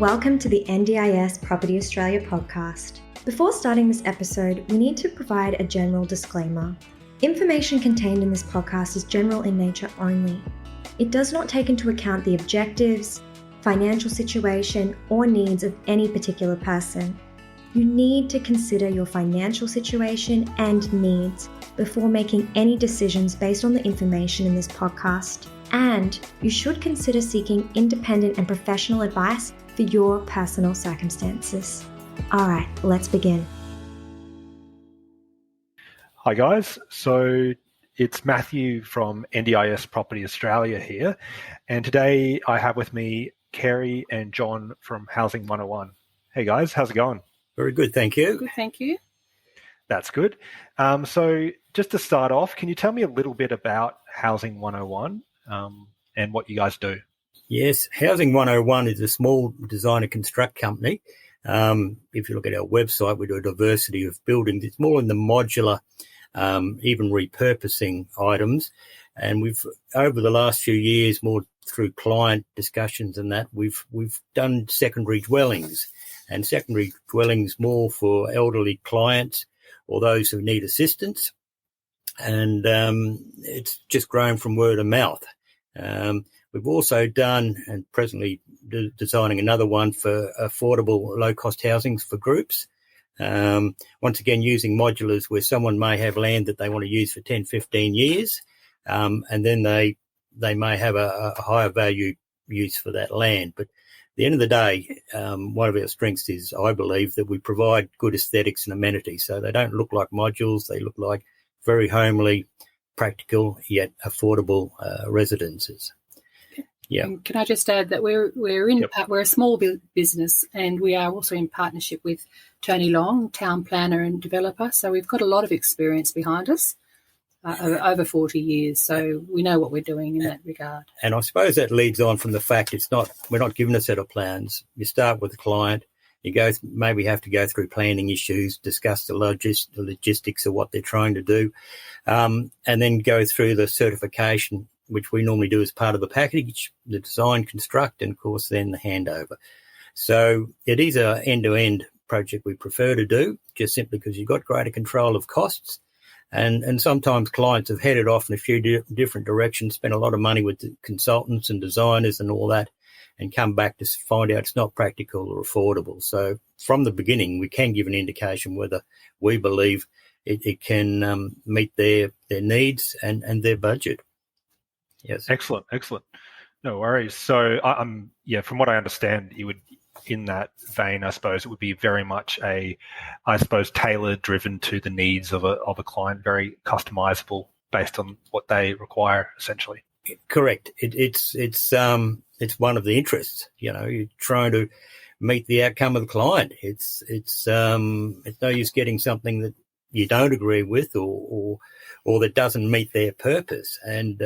Welcome to the NDIS Property Australia podcast. Before starting this episode, we need to provide a general disclaimer. Information contained in this podcast is general in nature only. It does not take into account the objectives, financial situation, or needs of any particular person. You need to consider your financial situation and needs before making any decisions based on the information in this podcast. And you should consider seeking independent and professional advice for your personal circumstances. All right, let's begin. Hi guys, so it's Matthew from NDIS Property Australia here, and today I have with me Carey and John from Housing 101. Hey guys, how's it going? Very good, thank you. Good, thank you. That's good. So just to start off, can you tell me a little bit about Housing 101 and what you guys do? Yes, Housing 101 is a small design and construct company. If you look at our website, we do a diversity of buildings. It's more in the modular, even repurposing items. And we've, over the last few years, more through client discussions and that, we've done secondary dwellings. And secondary dwellings more for elderly clients or those who need assistance. And it's just grown from word of mouth. We've also done, and presently designing another one for affordable low-cost housings for groups. Once again, using modulars where someone may have land that they want to use for 10, 15 years, and then they may have a higher value use for that land. But at the end of the day, one of our strengths is, I believe, that we provide good aesthetics and amenities. So they don't look like modules. They look like very homely, practical, yet affordable residences. Yeah. And can I just add that we're a small business, and we are also in partnership with Tony Long, town planner and developer. So we've got a lot of experience behind us, over 40 years. So we know what we're doing in that regard. And I suppose that leads on from the fact we're not given a set of plans. You start with the client. You maybe have to go through planning issues, discuss the logistics of what they're trying to do, and then go through the certification, which we normally do as part of the package, the design, construct, and, of course, then the handover. So it is an end-to-end project we prefer to do, just simply because you've got greater control of costs. And sometimes clients have headed off in a few different directions, spent a lot of money with the consultants and designers and all that, and come back to find out it's not practical or affordable. So from the beginning, we can give an indication whether we believe it can meet their needs and their budget. Yes. Excellent. No worries. So, from what I understand, you would, in that vein, I suppose it would be very much tailored, driven to the needs of a client, very customizable based on what they require, essentially. Correct. It's one of the interests. You're trying to meet the outcome of the client. It's no use getting something that you don't agree with or that doesn't meet their purpose. And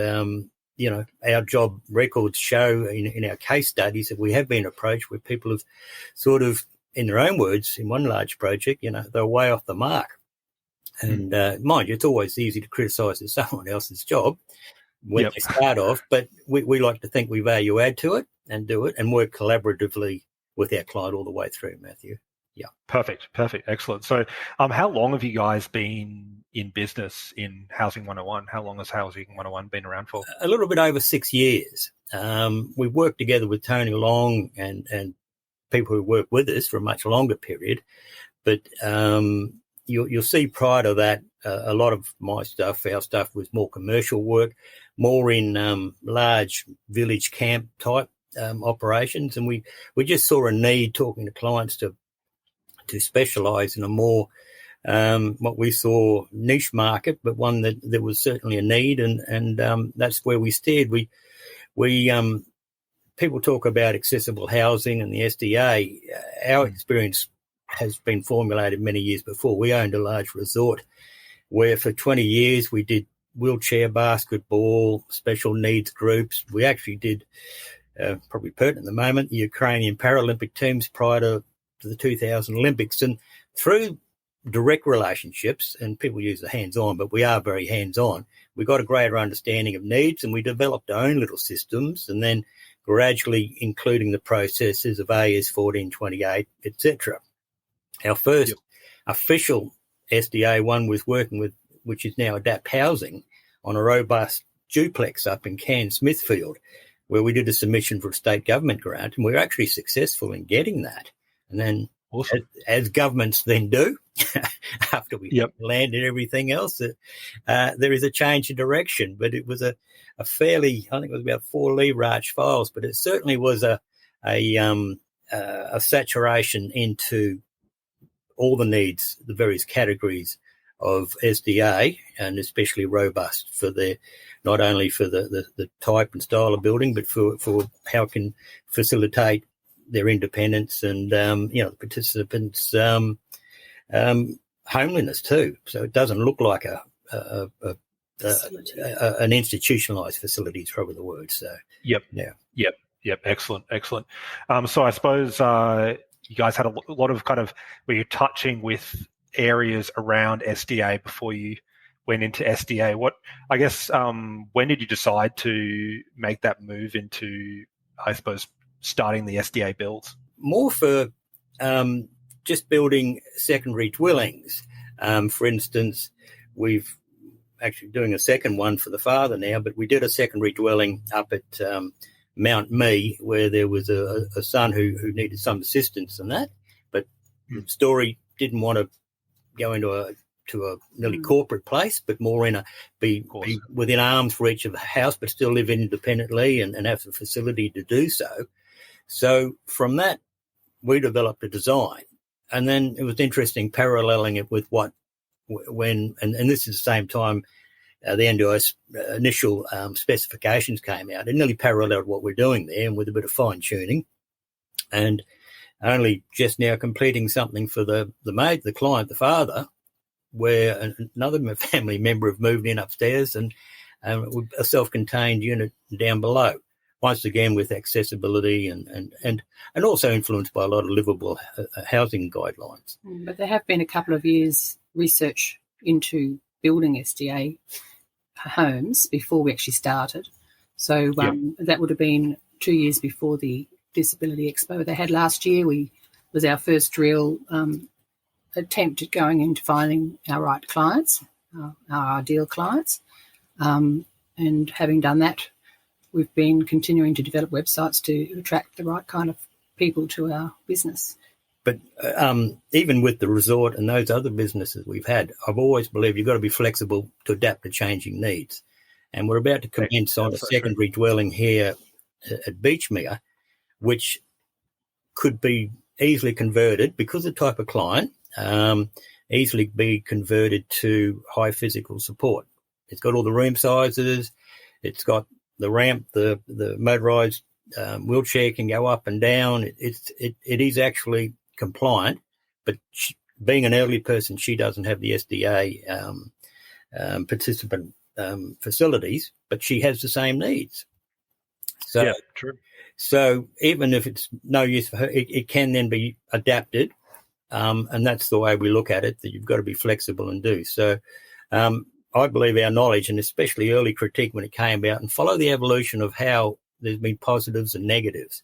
our job records show in our case studies that we have been approached where people have sort of, in their own words, in one large project, they're way off the mark. And mind you, it's always easy to criticise someone else's job when they start off, but we like to think we value add to it and do it and work collaboratively with our client all the way through, Matthew. Yeah. Perfect. Excellent. So how long have you guys been in business in Housing 101? How long has Housing 101 been around for? A little bit over 6 years. We've worked together with Tony Long and people who work with us for a much longer period. But you'll see prior to that, a lot of our stuff was more commercial work, more in large village camp type operations. And we just saw a need talking to clients to specialise in a more what we saw niche market, but one that there was certainly a need, and that's where we steered. We people talk about accessible housing and the SDA. Our experience has been formulated many years before. We owned a large resort where for 20 years we did wheelchair basketball, special needs groups. We actually did, probably pertinent at the moment, the Ukrainian Paralympic teams prior to the 2000 Olympics. And through direct relationships, and people use the hands-on, but we are very hands-on, we got a greater understanding of needs, and we developed our own little systems, and then gradually including the processes of AS 1428, etc. Our first official SDA one was working with, which is now Adapt Housing, on a robust duplex up in Cairns Smithfield, where we did a submission for a state government grant, and we were actually successful in getting that. And then, awesome. as governments then do, after we landed everything else, there is a change in direction. But it was a fairly, I think it was about 4 lever-arch files, but it certainly was a saturation into all the needs, the various categories of SDA, and especially robust for not only for the type and style of building, but for how it can facilitate their independence and the participants' homeliness too. So it doesn't look like an institutionalised facility is probably the word. So Yep. Excellent. So I suppose you guys had a lot of kind of where you're touching with areas around SDA before you went into SDA. When did you decide to make that move into, I suppose, starting the SDA builds? More for just building secondary dwellings. For instance, we've actually doing a second one for the father now, but we did a secondary dwelling up at Mount Mee, where there was a son who needed some assistance in that, but the story didn't want to go into a nearly corporate place, but more be within arm's reach of the house, but still live independently and have the facility to do so. So from that, we developed a design, and then it was interesting paralleling it with and this is the same time the NDIS initial specifications came out. It nearly paralleled what we're doing there, and with a bit of fine tuning, and only just now completing something for the client, the father, where another family member have moved in upstairs and a self-contained unit down below. Once again, with accessibility and also influenced by a lot of livable housing guidelines. But there have been a couple of years research into building SDA homes before we actually started. So that would have been 2 years before the Disability Expo they had last year. Was our first real attempt at going into finding our right clients, our ideal clients. And having done that, we've been continuing to develop websites to attract the right kind of people to our business. But even with the resort and those other businesses we've had, I've always believed you've got to be flexible to adapt to changing needs. And we're about to commence on a secondary dwelling here at Beachmere, which could be easily converted, because of the type of client, easily be converted to high physical support. It's got all the room sizes, it's got the ramp, the motorised wheelchair can go up and down. It is actually compliant, but being an elderly person, she doesn't have the SDA participant facilities, but she has the same needs. So, yeah, true. So even if it's no use for her, it can then be adapted, and that's the way we look at it, that you've got to be flexible and do. So I believe our knowledge, and especially early critique when it came out, and follow the evolution of how there's been positives and negatives.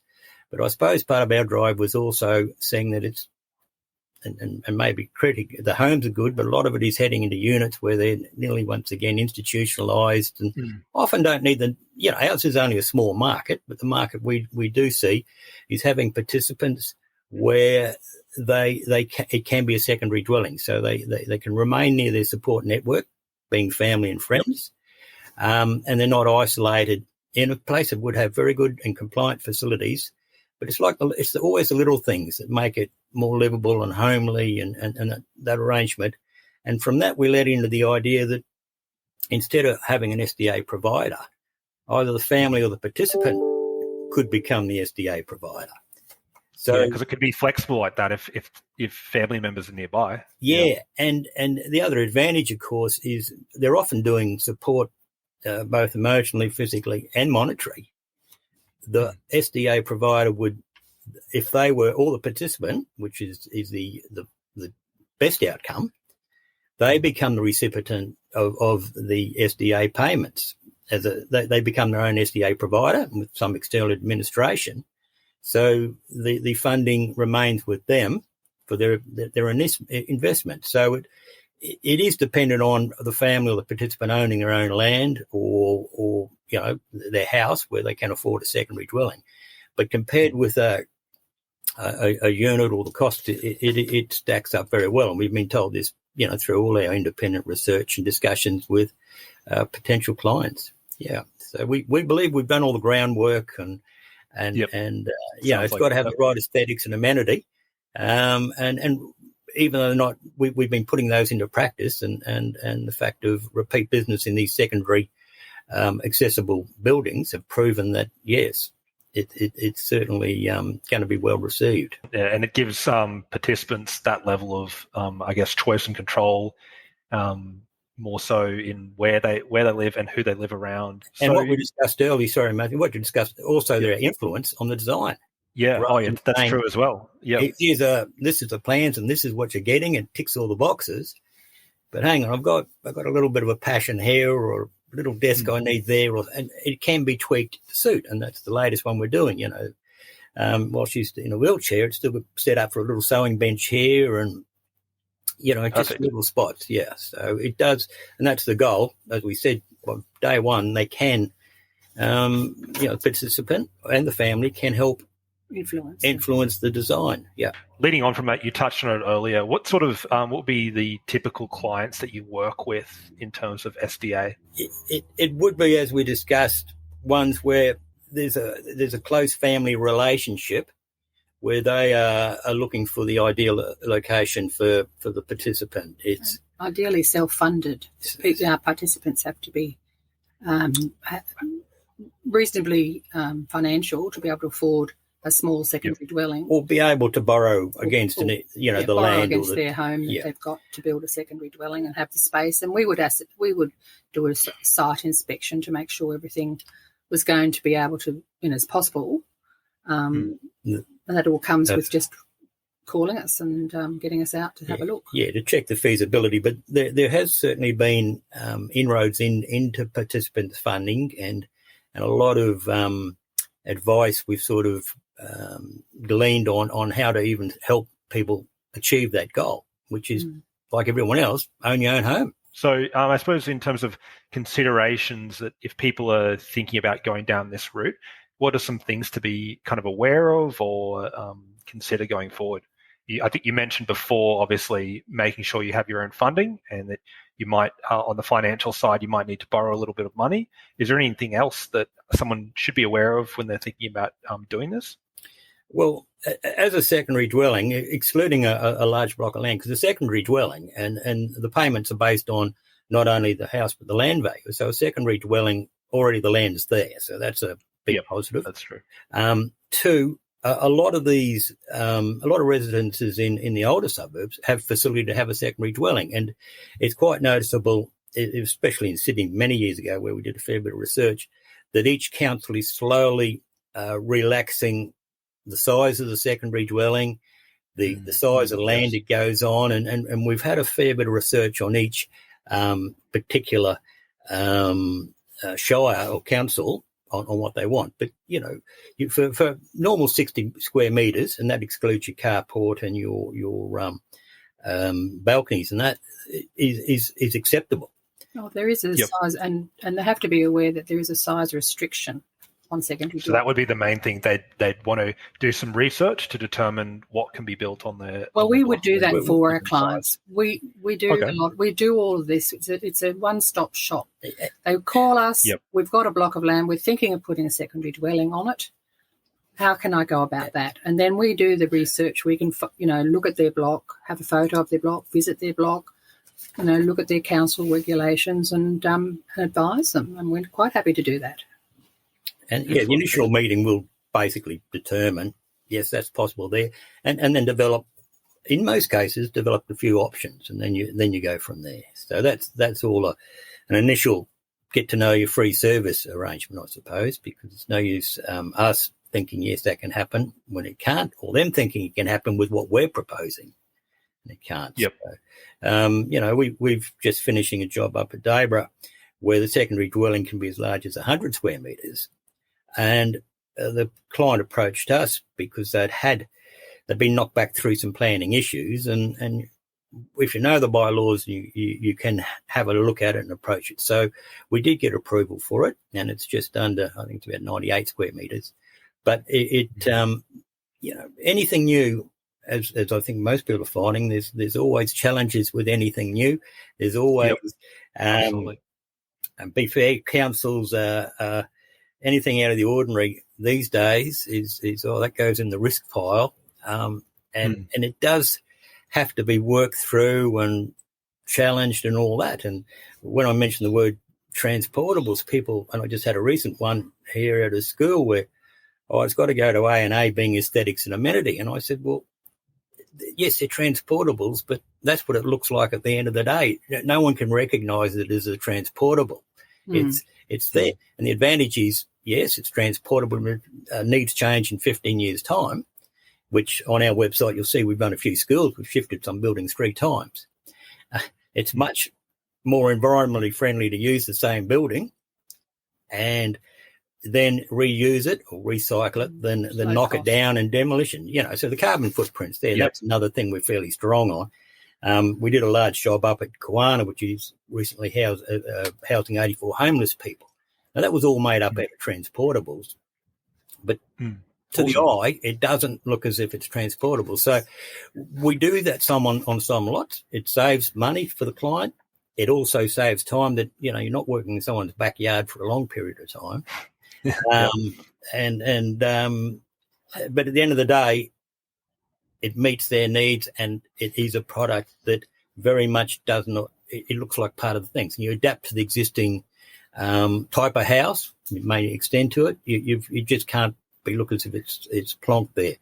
But I suppose part of our drive was also seeing that it's, and maybe critic, the homes are good, but a lot of it is heading into units where they're nearly once again institutionalised and often don't need ours is only a small market, but the market we do see is having participants where it can be a secondary dwelling, so they can remain near their support network, being family and friends, and they're not isolated in a place that would have very good and compliant facilities. But it's always the little things that make it more livable and homely and that arrangement. And from that, we led into the idea that instead of having an SDA provider, either the family or the participant could become the SDA provider. So because it could be flexible like that if family members are nearby. Yeah, and the other advantage, of course, is they're often doing support both emotionally, physically, and monetary. The SDA provider would, if they were all the participant, which is the best outcome, they become the recipient of the SDA payments. They become their own SDA provider with some external administration. So the funding remains with them for their investment. So it is dependent on the family or the participant owning their own land or their house where they can afford a secondary dwelling. But compared with a unit or the cost, it stacks up very well. And we've been told this, through all our independent research and discussions with potential clients. Yeah. So we believe we've done all the groundwork and it's got to have the right aesthetics and amenity. And even though we've been putting those into practice and the fact of repeat business in these secondary accessible buildings have proven that, yes, it's certainly going to be well received. Yeah, and it gives participants that level of, choice and control, more so in where they live and who they live around. And what we discussed earlier, sorry, Matthew, what you discussed also their influence on the design. Yeah, that's saying, true as well. Yeah, this is the plans and this is what you're getting, and ticks all the boxes. But hang on, I've got a little bit of a passion here or a little desk I need there, and it can be tweaked to suit, and that's the latest one we're doing. While she's in a wheelchair, it's still set up for a little sewing bench here, and just little spots. Yeah, so it does, and that's the goal. As we said, day one, they can, the participant and the family can help influence the design. Yeah. Leading on from that, you touched on it earlier. What sort of what would be the typical clients that you work with in terms of SDA? It would be, as we discussed, ones where there's a close family relationship, where they are looking for the ideal location for the participant. It's ideally self-funded. Our participants have to be reasonably financial to be able to afford a small secondary dwelling, or be able to borrow against the land against their home that they've got to build a secondary dwelling and have the space. And we would do a site inspection to make sure everything was going to be able to, as possible. And that all comes with just calling us and getting us out to have a look. Yeah, to check the feasibility. But there has certainly been inroads into participants funding and a lot of advice we've sort of gleaned on how to even help people achieve that goal, which is, like everyone else, own your own home. So I suppose in terms of considerations, that if people are thinking about going down this route, what are some things to be kind of aware of or consider going forward? I think you mentioned before, obviously, making sure you have your own funding, and that you might, on the financial side, you might need to borrow a little bit of money. Is there anything else that someone should be aware of when they're thinking about doing this? Well, as a secondary dwelling, excluding a large block of land, because a secondary dwelling and the payments are based on not only the house but the land value. So a secondary dwelling, already the land is there, so that's a big positive. That's true. Two, a lot of residences in the older suburbs have facility to have a secondary dwelling, and it's quite noticeable, especially in Sydney many years ago, where we did a fair bit of research, that each council is slowly relaxing the size of the secondary dwelling, the size of land it goes on, and we've had a fair bit of research on each particular shire or council on what they want. But, for normal 60 square metres, and that excludes your carport and your balconies, and that is acceptable. Oh, there is a size, and they have to be aware that there is a size restriction on secondary. So that would be the main thing. They'd want to do some research to determine what can be built on their. Well, we would do that for our clients. We do a lot. We do all of this. It's a one-stop shop. They call us. Yep. We've got a block of land. We're thinking of putting a secondary dwelling on it. How can I go about that? And then we do the research. We can, look at their block, have a photo of their block, visit their block, look at their council regulations and advise them. And we're quite happy to do that. And the initial meeting will basically determine, yes, that's possible there, and then develop a few options, and then you go from there. So that's all an initial get to know your free service arrangement, I suppose, because it's no use us thinking yes that can happen when it can't, or them thinking it can happen with what we're proposing. and it can't. Yep. So, we've just finishing a job up at Dayborough where the secondary dwelling can be as large as 100 square metres. And the client approached us because they'd been knocked back through some planning issues, and if you know the bylaws, you can have a look at it and approach it. So we did get approval for it, and it's just under, I think it's about 98 square metres. But anything new, as I think most people are finding, there's always challenges with anything new. There's always, Absolutely. And be fair, councils, anything out of the ordinary these days is that goes in the risk pile, and it does have to be worked through and challenged and all that. And when I mentioned the word transportables, people, and I just had a recent one here at a school where, it's got to go to A&A being aesthetics and amenity. And I said, well, yes, they're transportables, but that's what it looks like at the end of the day. No one can recognise it as a transportable. It's there. And the advantage is, yes, it's transportable, needs change in 15 years' time, which on our website you'll see we've done a few schools. We've shifted some buildings 3 times. It's much more environmentally friendly to use the same building and then reuse it or recycle it than knock it down and demolition. So the carbon footprints there, that's another thing we're fairly strong on. We did a large job up at Kawana, which is recently housing 84 homeless people. Now, that was all made up out of transportables, but to the eye, it doesn't look as if it's transportable. So we do that on some lots. It saves money for the client. It also saves time that, you're not working in someone's backyard for a long period of time. But at the end of the day, it meets their needs, and it is a product that very much does not, it looks like part of the things. You adapt to the existing type of house, it may extend to it. You just can't be looking as if it's plonked there.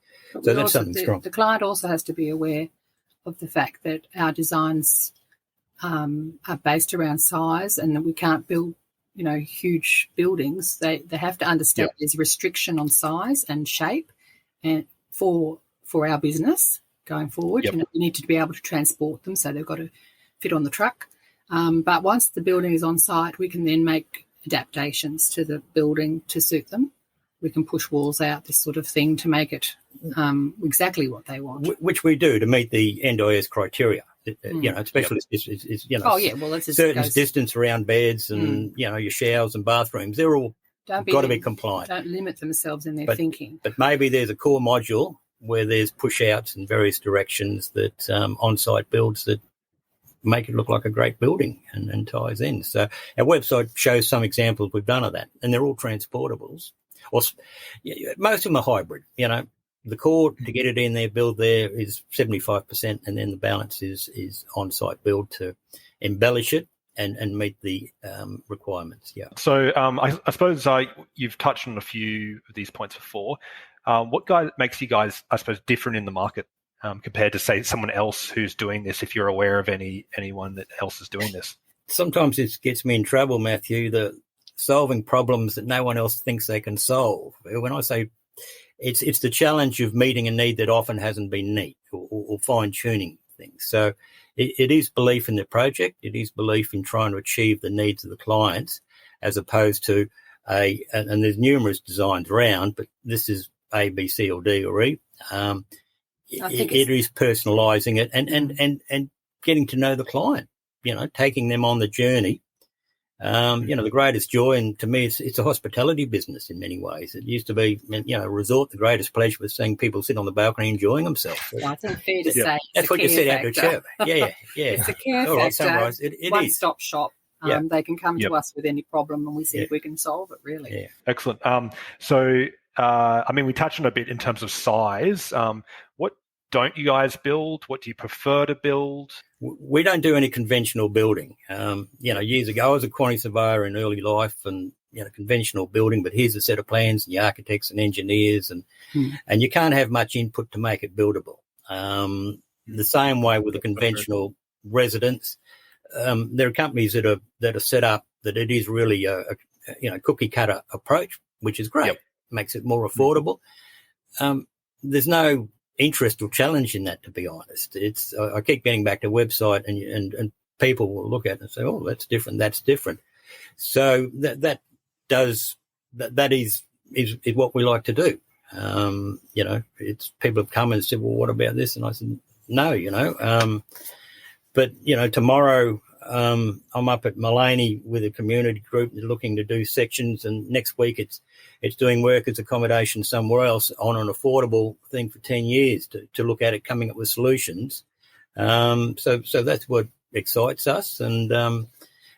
So that's something strong. The client also has to be aware of the fact that our designs are based around size, and that we can't build, huge buildings. They have to understand there's restriction on size and shape, and for our business going forward, we need to be able to transport them, so they've got to fit on the truck. But once the building is on site, we can then make adaptations to the building to suit them. We can push walls out, this sort of thing, to make it exactly what they want. Which we do to meet the NDIS criteria. Especially certain distance around beds and, your showers and bathrooms. They're all got to be compliant. Don't limit themselves in their thinking. But maybe there's a core module where there's push-outs in various directions that on-site builds that make it look like a great building and ties in. So our website shows some examples we've done of that, and they're all transportables. Most of them are hybrid. The core to get it in there, build there, is 75%, and then the balance is on-site build to embellish it and meet the requirements. Yeah. So I suppose you've touched on a few of these points before. What makes you guys, I suppose, different in the market compared to, say, someone else who's doing this, if you're aware of anyone that else is doing this? Sometimes it gets me in trouble, Matthew, the solving problems that no one else thinks they can solve. When I say it's the challenge of meeting a need that often hasn't been neat, or fine-tuning things. So it is belief in the project. It is belief in trying to achieve the needs of the clients, as opposed to and there's numerous designs around, but this is A, B, C, or D, or E. It is personalising it and getting to know the client, taking them on the journey. The greatest joy, and to me, it's a hospitality business in many ways. It used to be, a resort. The greatest pleasure was seeing people sit on the balcony enjoying themselves. Well, I think fair to say that's what you said out to chat. Yeah. It's a care All right, factor. summarise. It One-stop shop. They can come to us with any problem, and we see if we can solve it, really. Yeah. Excellent. We touched on a bit in terms of size. What don't you guys build? What do you prefer to build? We don't do any conventional building. Years ago, I was a quantity surveyor in early life, and conventional building. But here's a set of plans, and the architects and engineers, and you can't have much input to make it buildable. The same way with a conventional residence. There are companies that are set up that it is really a cookie cutter approach, which is great. Makes it more affordable. There's no interest or challenge in that, to be honest. It's I keep getting back to website and people will look at it and say, oh, that's different. So that is what we like to do. It's people have come and said, well, what about this? And I said, no, but tomorrow I'm up at Mullaney with a community group looking to do sections, and next week it's doing workers' accommodation somewhere else on an affordable thing for 10 years to look at it, coming up with solutions. So that's what excites us, and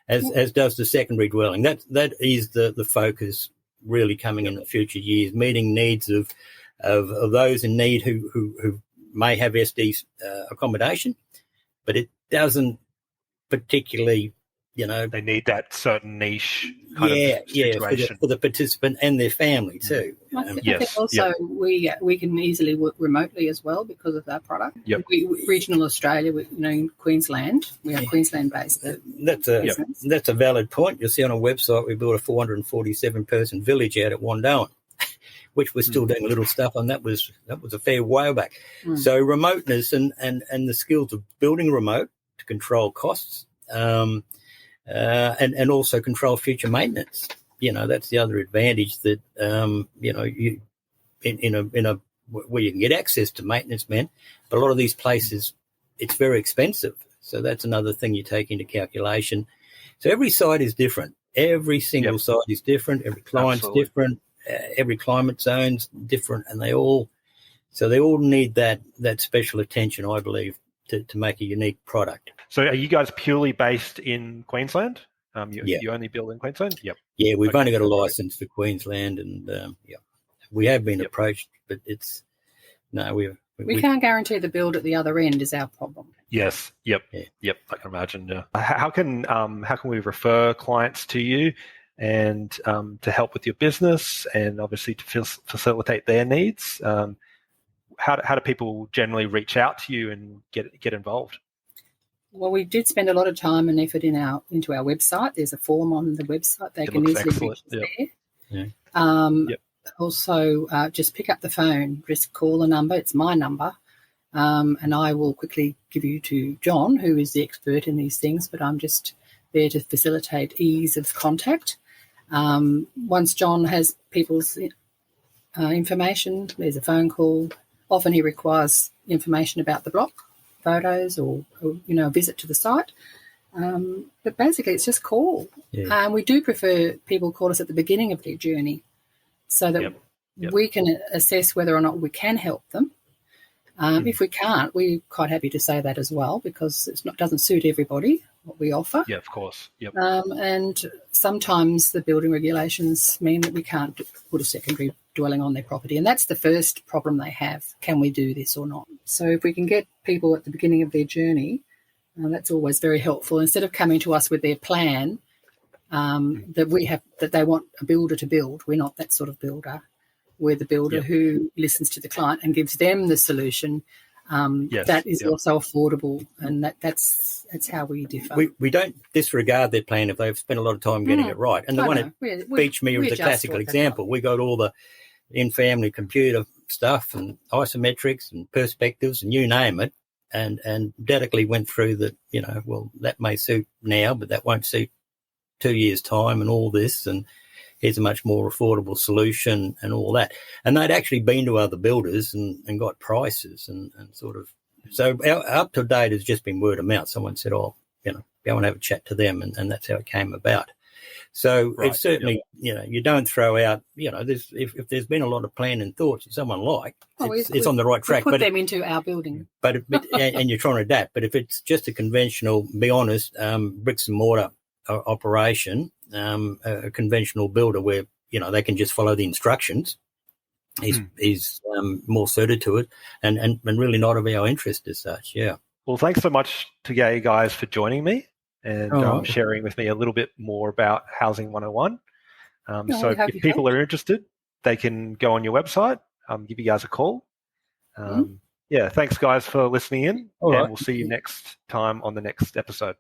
as does the secondary dwelling. That is the focus really coming in the future years, meeting needs of those in need who may have SD accommodation, but it doesn't particularly, they need that certain niche kind of situation for the participant and their family too. I think also we can easily work remotely as well because of our product. Yep. Regional Australia, in Queensland, we are Queensland based. That's a valid point. You'll see on our website we built a 447 person village out at Wandoan, which we're still doing little stuff on. That was a fair while back. So remoteness and the skills of building remote to control costs, and also control future maintenance. That's the other advantage that you in a where you can get access to maintenance men, but a lot of these places it's very expensive. So that's another thing you take into calculation. So every site is different. Every single site is different. Every client's different. Every climate zone's different, and they all need that special attention, I believe, to make a unique product. So are you guys purely based in Queensland? You only build in Queensland? Yep. Yeah, we've only got a license for Queensland, and we have been approached, but we can't guarantee the build at the other end is our problem. Yes. Yep. Yep. I can imagine. Yeah. How can we refer clients to you and to help with your business and obviously to facilitate their needs? How do people generally reach out to you and get involved? Well, we did spend a lot of time and effort into our website. There's a form on the website. They can easily reach there. Yeah. Also, just pick up the phone, just call the number. It's my number. And I will quickly give you to John, who is the expert in these things, but I'm just there to facilitate ease of contact. Once John has people's information, there's a phone call. Often he requires information about the block, photos or a visit to the site. But basically it's just call. Yeah. We do prefer people call us at the beginning of their journey so that we can assess whether or not we can help them. If we can't, we're quite happy to say that as well, because it doesn't suit everybody what we offer. Yeah, of course. Yep. And sometimes the building regulations mean that we can't put a secondary dwelling on their property, and that's the first problem they have. Can we do this or not? So if we can get people at the beginning of their journey, that's always very helpful. Instead of coming to us with their plan that they want a builder to build, we're not that sort of builder. We're the builder who listens to the client and gives them the solution that is also affordable, and that's how we differ. We don't disregard their plan if they've spent a lot of time getting it right. And the one at Beachmere is a classical example. We got all the in-family computer stuff and isometrics and perspectives and you name it, and dedicately went through that, that may suit now, but that won't suit 2 years' time and all this, and here's a much more affordable solution and all that. And they'd actually been to other builders and got prices and sort of. So our up to date has just been word of mouth. Someone said, go and have a chat to them, and that's how it came about. So it's certainly, you don't throw out, if there's been a lot of plan and thoughts that someone liked, it's on the right track. Put them into our building. But and you're trying to adapt. But if it's just a conventional, be honest, bricks and mortar operation, a conventional builder where they can just follow the instructions is more suited to it and really not of our interest as such. Well, thanks so much to you guys for joining me and sharing with me a little bit more about Housing 101. So if people are interested, they can go on your website, give you guys a call. Thanks guys for listening in, we'll see you next time on the next episode.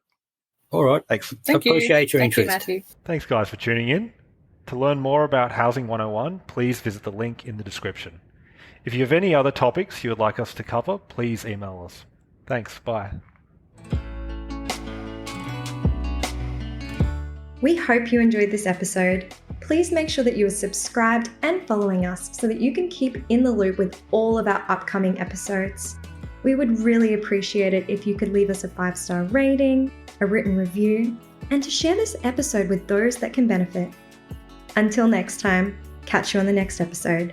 All right. Thanks. Thank you. Appreciate your interest. Matthew. Thanks, guys, for tuning in. To learn more about Housing 101, please visit the link in the description. If you have any other topics you would like us to cover, please email us. Thanks. Bye. We hope you enjoyed this episode. Please make sure that you are subscribed and following us so that you can keep in the loop with all of our upcoming episodes. We would really appreciate it if you could leave us a 5-star rating, a written review, and to share this episode with those that can benefit. Until next time, catch you on the next episode.